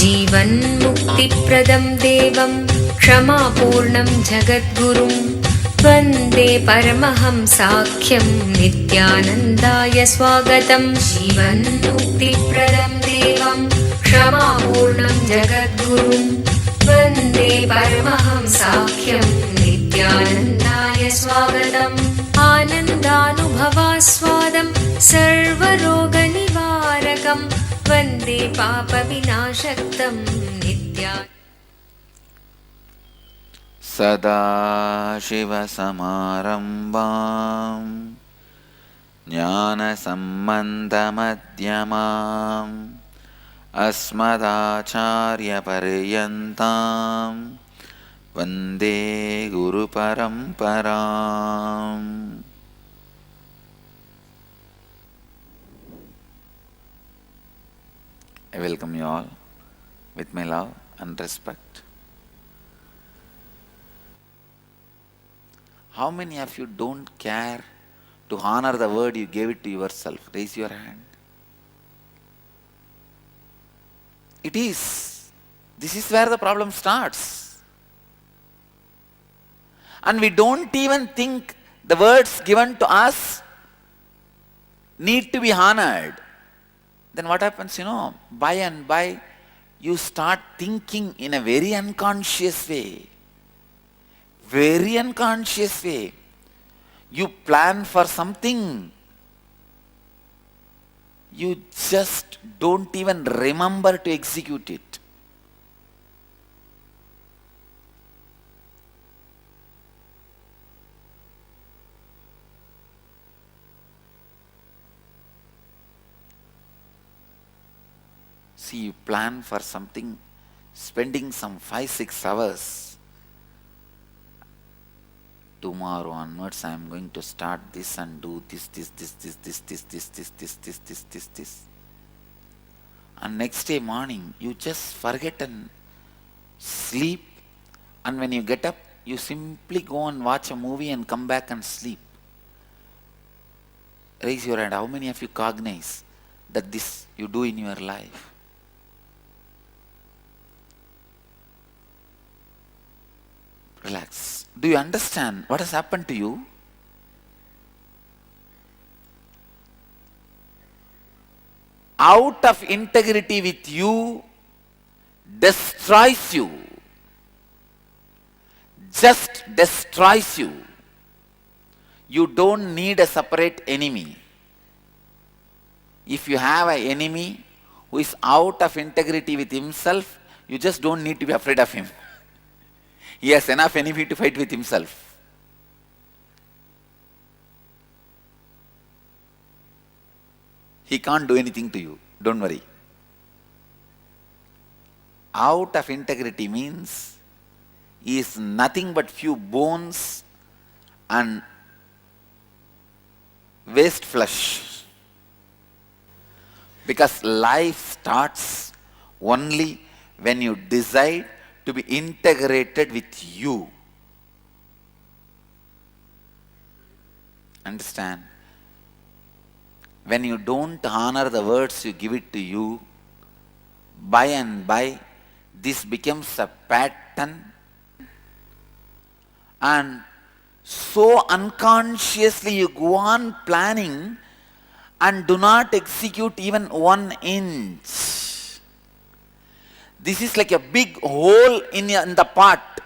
जीवन्मुक्तिप्रदं देवं क्षमापूर्णं जगद्गुरुं वन्दे परमहंसाख्यं नित्यानन्दाय स्वागतं। जीवन्मुक्तिप्रदं देवं क्षमापूर्णं जगद्गुरुं वन्दे परमहंसाख्यं नित्यानन्दाय स्वागतम्। आनन्दानुभवास्वादं सर्वरोगनिवारकं वन्दे पापविनाशक्तं नित्या। सदाशिवसमारम्भां ज्ञानसम्बन्धमध्यमाम् अस्मदाचार्यपर्यन्तां वन्दे गुरुपरम्पराम्। I welcome you all with my love and respect. How many of you don't care to honor the word you gave it to yourself? Raise your hand. This is where the problem starts. And we don't even think the words given to us need to be honored. Then what happens, by and by, you start thinking in a very unconscious way. Very unconscious way. You plan for something. You just don't even remember to execute it. See, you plan for something, spending some 5-6 hours. Tomorrow onwards I am going to start this and do this. And next day morning, you just forget and sleep. And when you get up, you simply go and watch a movie and come back and sleep. Raise your hand. How many of you cognize that this you do in your life? Relax. Do you understand what has happened to you? Out of integrity with you destroys you. Just destroys you. You don't need a separate enemy. If you have an enemy who is out of integrity with himself, you just don't need to be afraid of him. He has enough enemy to fight with himself. He can't do anything to you. Don't worry. Out of integrity means he is nothing but few bones and waste flesh. Because life starts only when you decide to be integrated with you. Understand? When you don't honor the words you give it to you, by and by, this becomes a pattern, and so unconsciously you go on planning and do not execute even 1 inch. This is like a big hole in the pot.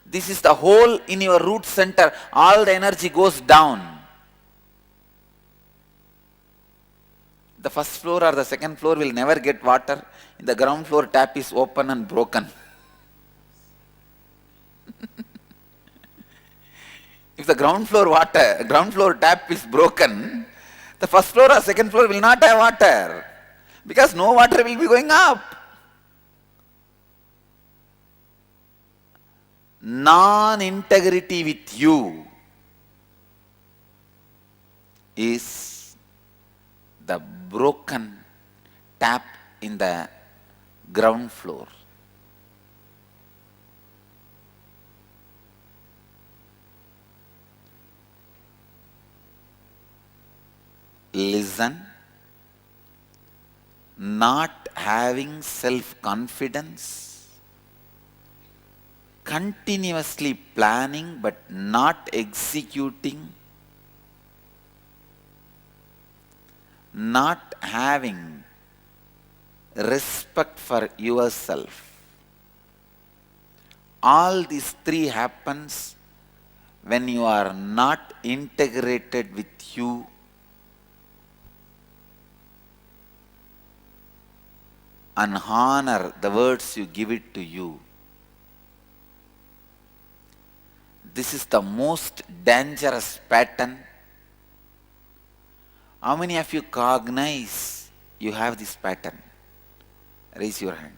This is the hole in your root center. All the energy goes down. The first floor or the second floor will never get water. The ground floor tap is open and broken. If the ground floor tap is broken, the first floor or second floor will not have water, because no water will be going up. Non-integrity with you is the broken tap in the ground floor. Listen, not having self-confidence, continuously planning but not executing, not having respect for yourself. All these three happens when you are not integrated with you and honor the words you give it to you. This is the most dangerous pattern. How many of you cognize you have this pattern? Raise your hand.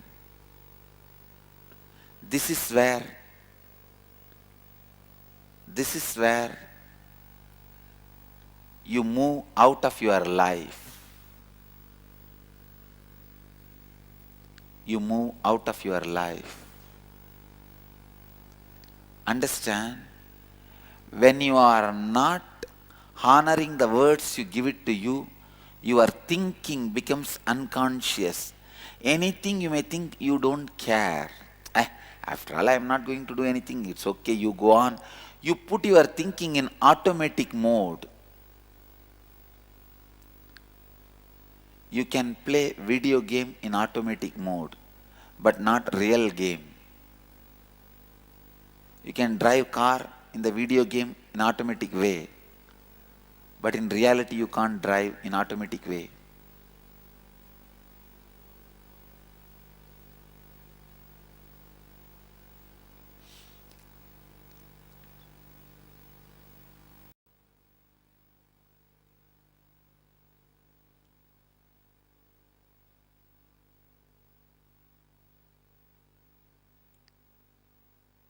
This is where you move out of your life. You move out of your life. Understand, when you are not honoring the words you give it to you, your thinking becomes unconscious. Anything you may think, you don't care. After all, I am not going to do anything, it's okay, you go on. You put your thinking in automatic mode. You can play video game in automatic mode, but not real game. You can drive car in the video game in automatic way, but in reality you can't drive in automatic way.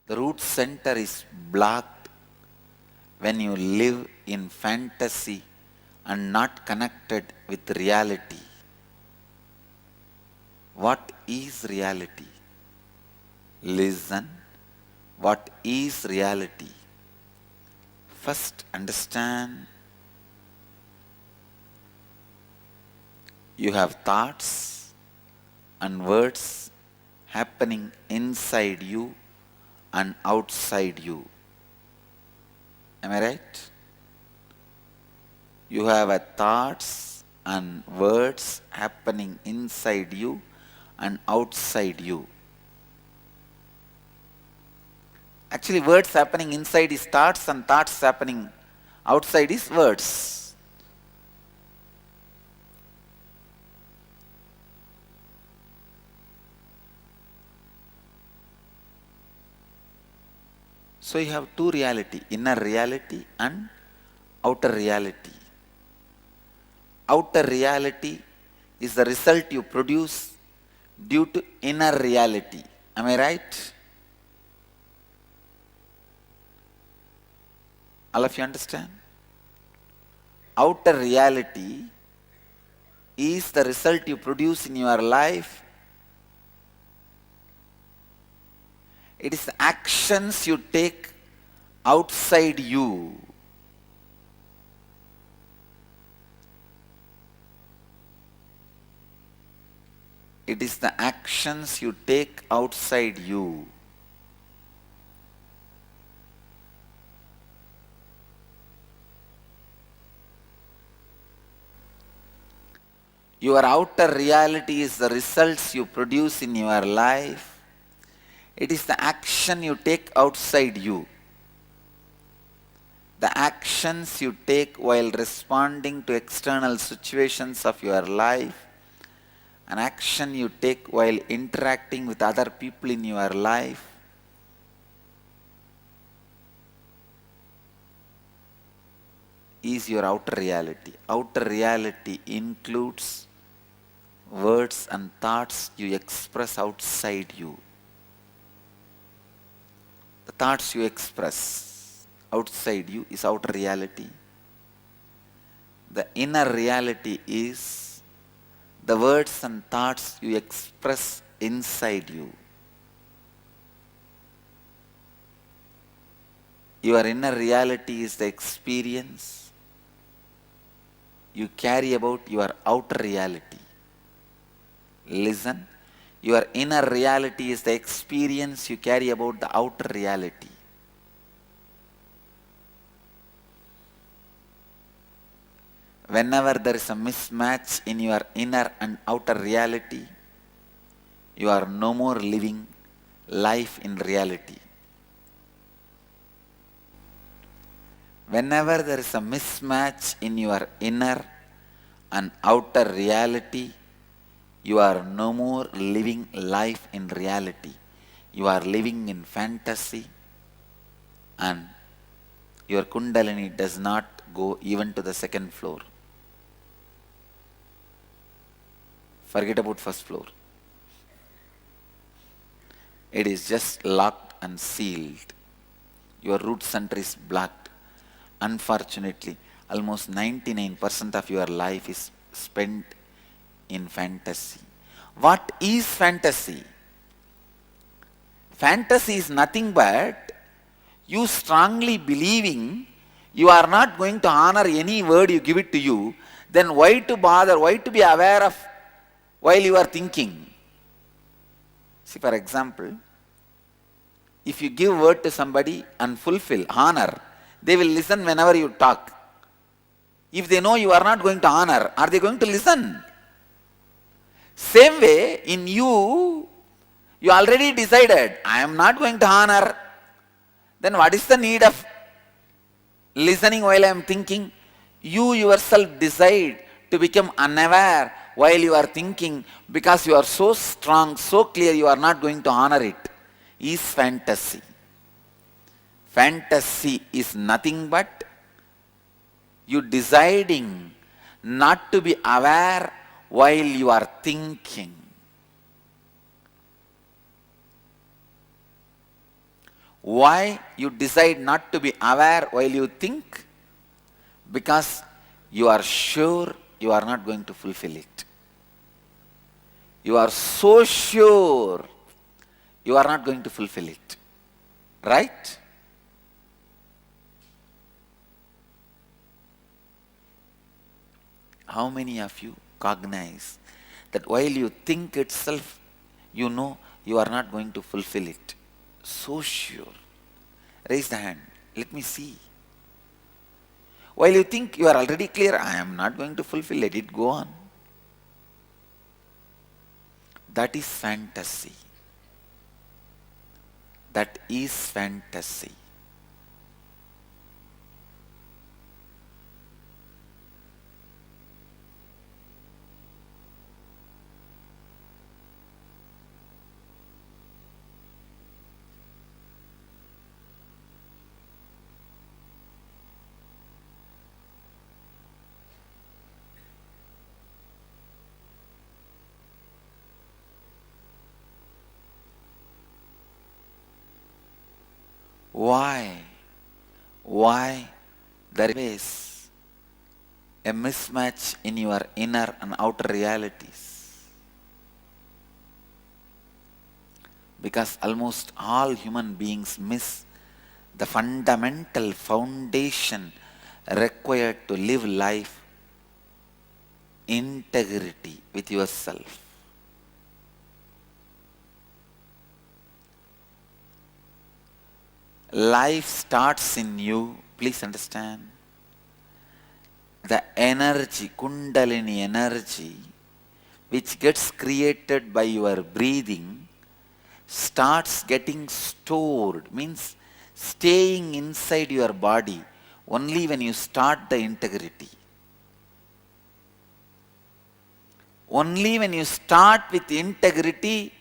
The root center is blocked when you live in fantasy and not connected with reality. What is reality? Listen. What is reality? First understand. You have thoughts and words happening inside you and outside you. Am I right? You have a thoughts and words happening inside you and outside you. Actually, words happening inside is thoughts and thoughts happening outside is words. So you have two reality, inner reality and outer reality. Outer reality is the result you produce due to inner reality. Am I right? All of you understand? Outer reality is the result you produce in your life. It is actions you take outside you. It is the actions you take outside you. Your outer reality is the results you produce in your life. It is the action you take outside you. The actions you take while responding to external situations of your life, an action you take while interacting with other people in your life, is your outer reality. Outer reality includes words and thoughts you express outside you. The thoughts you express outside you is outer reality. The inner reality is the words and thoughts you express inside you. Your inner reality is the experience you carry about your outer reality. Listen. Your inner reality is the experience you carry about the outer reality. Whenever there is a mismatch in your inner and outer reality, you are no more living life in reality. Whenever there is a mismatch in your inner and outer reality, you are no more living life in reality. You are living in fantasy, and your Kundalini does not go even to the second floor. Forget about first floor. It is just locked and sealed. Your root center is blocked. Unfortunately, almost 99% of your life is spent in fantasy. What is fantasy? Fantasy is nothing but you strongly believing you are not going to honor any word you give it to you, then why to bother, why to be aware of while you are thinking? See, for example, if you give word to somebody and fulfill, honor, they will listen whenever you talk. If they know you are not going to honor, are they going to listen? Same way, in you, you already decided, I am not going to honor. Then what is the need of listening while I am thinking? You yourself decide to become unaware while you are thinking, because you are so strong, so clear, you are not going to honor it. Is fantasy. Fantasy is nothing but you deciding not to be aware while you are thinking. Why you decide not to be aware while you think? Because you are sure you are not going to fulfill it. You are so sure you are not going to fulfill it. Right? How many of you cognize that while you think itself, you know you are not going to fulfill it? So sure. Raise the hand. Let me see. While you think you are already clear, I am not going to fulfill, let it go on. That is fantasy. That is fantasy. Why? Why there is a mismatch in your inner and outer realities? Because almost all human beings miss the fundamental foundation required to live life: integrity with yourself. Life starts in you, please understand. The energy, Kundalini energy, which gets created by your breathing, starts getting stored, means staying inside your body only when you start the integrity. Only when you start with integrity,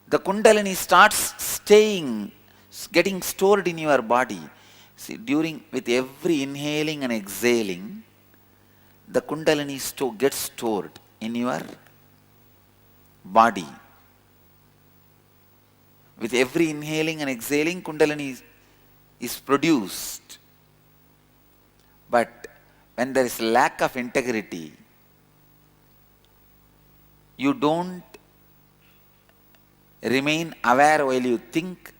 the Kundalini starts staying, getting stored in your body. See, with every inhaling and exhaling, the Kundalini gets stored in your body. With every inhaling and exhaling, Kundalini is produced. But when there is lack of integrity, you don't remain aware while you think.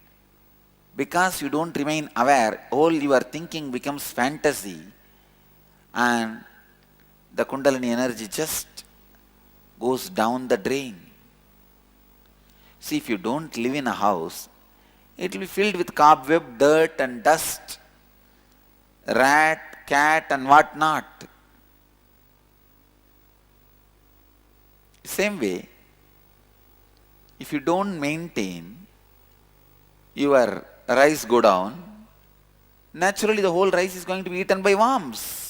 Because you don't remain aware, all your thinking becomes fantasy, and the Kundalini energy just goes down the drain. See, if you don't live in a house, it will be filled with cobweb, dirt and dust, rat, cat and what not. Same way, if you don't maintain your rice go down, naturally the whole rice is going to be eaten by worms.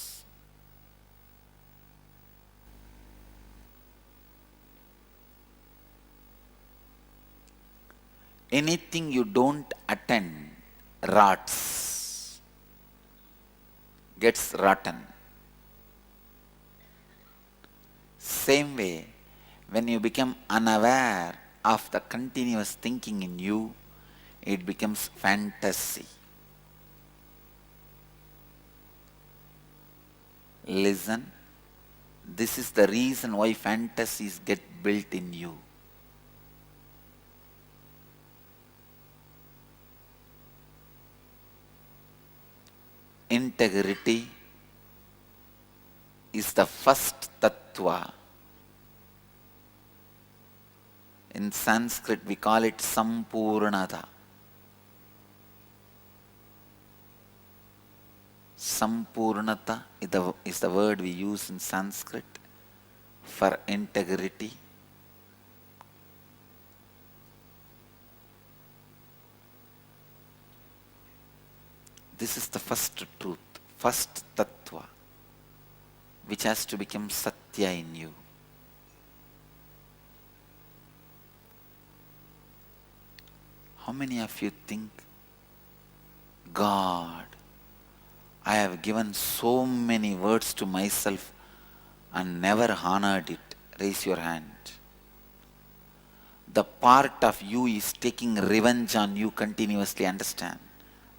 Anything you don't attend rots, gets rotten. Same way, when you become unaware of the continuous thinking in you, it becomes fantasy. Listen, this is the reason why fantasies get built in you. Integrity is the first tattva. In Sanskrit we call it Sampurnata. Sampurnata is the word we use in Sanskrit for integrity. This is the first truth, first tattva, which has to become satya in you. How many of you think, God, I have given so many words to myself and never honored it? Raise your hand. The part of you is taking revenge on you continuously. Understand?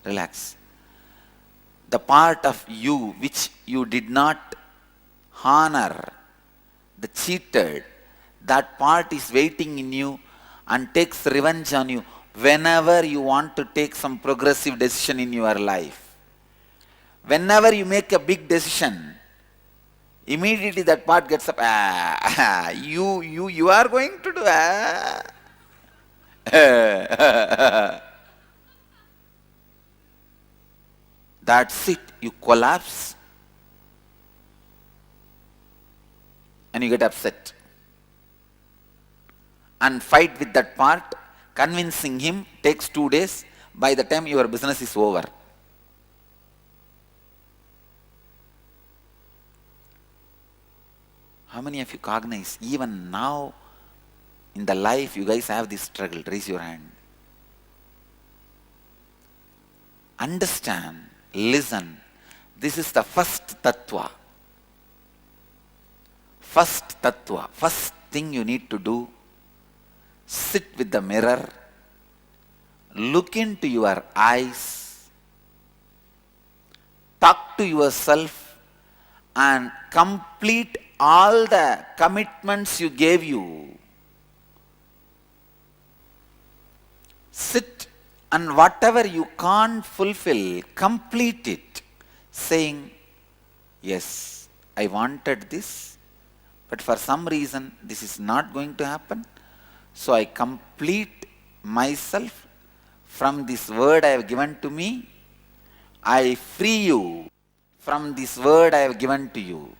Relax. The part of you which you did not honor, the cheated, that part is waiting in you and takes revenge on you whenever you want to take some progressive decision in your life. Whenever you make a big decision, immediately that part gets up. You are going to do. That's it. You collapse and you get upset and fight with that part. Convincing him takes 2 days. By the time your business is over. How many of you cognize, even now in the life you guys have this struggle? Raise your hand. Understand, listen, this is the first tattva. First tattva, first thing you need to do, sit with the mirror, look into your eyes, talk to yourself and complete all the commitments you gave you. Sit and whatever you can't fulfill, complete it, saying, yes, I wanted this, but for some reason this is not going to happen. So I complete myself from this word I have given to me. I free you from this word I have given to you.